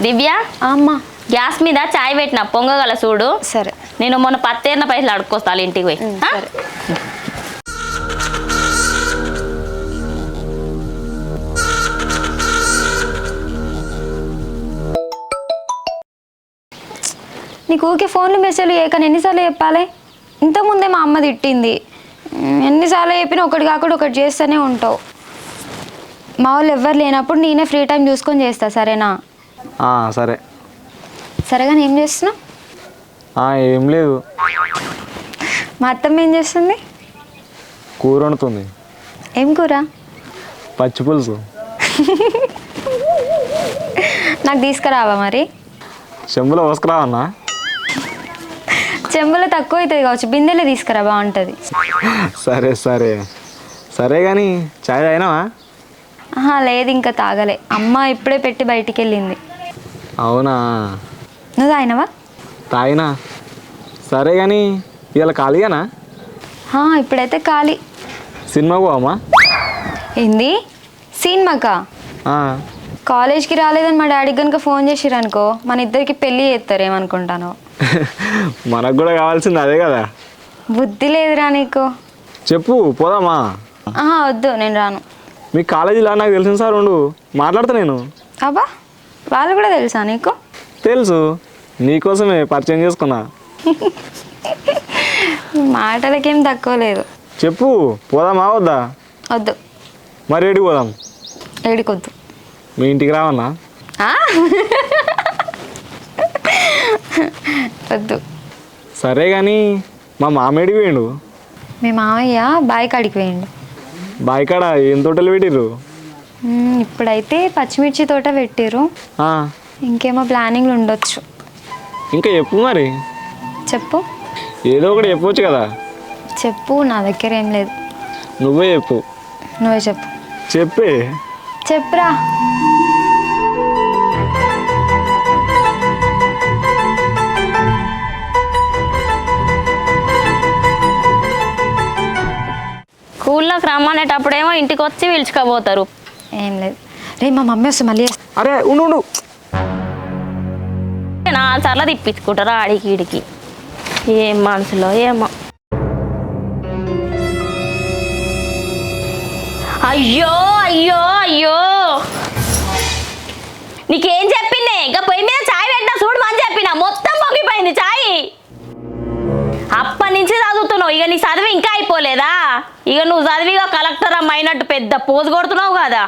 దివ్య అమ్మా గ్యాస్ మీద చాయ్ పెట్టిన పొంగగల చూడు. సరే. నేను మొన్న 10 పైసలు అడుక్కొస్తాను ఇంటికి పోయి. సరే. నీకు ఊరికే ఫోన్లు మెసేజ్లు చేయకని ఎన్నిసార్లు చెప్పాలి? ఇంతకుముందే మా అమ్మ తిట్టింది. ఎన్నిసార్లు చెప్పినా ఒకటి కాకుండా ఒకటి చేస్తూనే ఉంటావు. మా వాళ్ళు ఎవ్వరు లేనప్పుడు నేనే ఫ్రీ టైం చూసుకొని చేస్తా, సరేనా? సరే. సరేగాని ఏం చేస్తున్నావు? ఏం లేదు. మా అత్తమ్మ ఏం చేస్తుంది? కూర వండుతుంది. ఏం కూర? పచ్చి పులుసు. నాకు తీసుకురావా మరి? చెంబులో పోసుకురావన్నా? చెంబులో తక్కువ అవుతుంది కావచ్చు, బిందెలే తీసుకురా, బాగుంటుంది. సరే సరే సరే కానీ చాయ్ తాగినావా? లేదు, ఇంకా తాగలే. అమ్మ ఇప్పుడే పెట్టి బయటికి వెళ్ళింది. అవునా? నువ్వు తాగినావా? తాగినా. సరే కానీ ఇవాళ ఖాళీగానా? ఇప్పుడైతే ఖాళీ. సినిమాకు పోవమ్మా? ఏంది సినిమాకా? కాలేజ్కి రాలేదని మా డాడీకి కనుక ఫోన్ చేసిరనుకో మన ఇద్దరికి పెళ్ళి చేస్తారేమనుకుంటాను. మనకు కూడా కావాల్సింది అదే కదా. బుద్ధి లేదురా నీకు. చెప్పు పోదామా? వద్దు, నేను రాను. మీ కాలేజీలో నాకు తెలిసిన సార్ ఉండు, మాట్లాడతా నేను. అబ్బా, వాళ్ళు కూడా తెలుసా నీకు? తెలుసు, నీకోసమే పరిచయం చేసుకున్నా. మాటలకేం తక్కువ లేదు. చెప్పు పోదామా వద్దా? వద్దు. మరి ఏడికి పోదాం? ఏడికొద్దు. మీ ఇంటికి రావన్నా? వద్దు. సరే కానీ మా మామేడికి పోయిండు. మీ మామయ్య బావి కాడికి పోయిండు. బావి కాడ ఏం తోటలు పెట్టిర్రు? ఇప్పుడైతే పచ్చిమిర్చి తోట పెట్టిర్రు. ఇంకేమో ప్లానింగ్లు ఉండొచ్చు. ఇంకా చెప్పు మరి. చెప్పు. ఏదో ఒకటి చెప్పవచ్చు కదా. చెప్పు, నా దగ్గర ఏం లేదు. నువ్వే చెప్పు. నువ్వే చెప్పు. చెప్పే. చెప్పురా. స్కూల్లోకి రమ్మనేటప్పుడేమో ఇంటికి వచ్చి పిలుచుకోబోతారు. ఏం లేదు. రే మా మమ్మీ వస్తే మళ్ళీ. అరే ఉండు ఉండు. 4 సార్లు తిప్పించుకుంటారు ఆడికి ఈడికి. ఏం మనసులో ఏమో. అయ్యో అయ్యో అయ్యో, నీకేం చెప్పింది? ఇంకా పొయ్యి మీద చాయ్ పెట్టినా చూడు అని చెప్పినా, మొత్తం పొంగిపోయింది చాయ్. అప్పటి నుంచి చదువుతున్నావు, ఇక నీ చదివి ఇంకా అయిపోలేదా? ఇక నువ్వు చదివిగా కలెక్టర్ అమ్మైనట్టు పెద్ద పోజు కొడుతున్నావు కదా.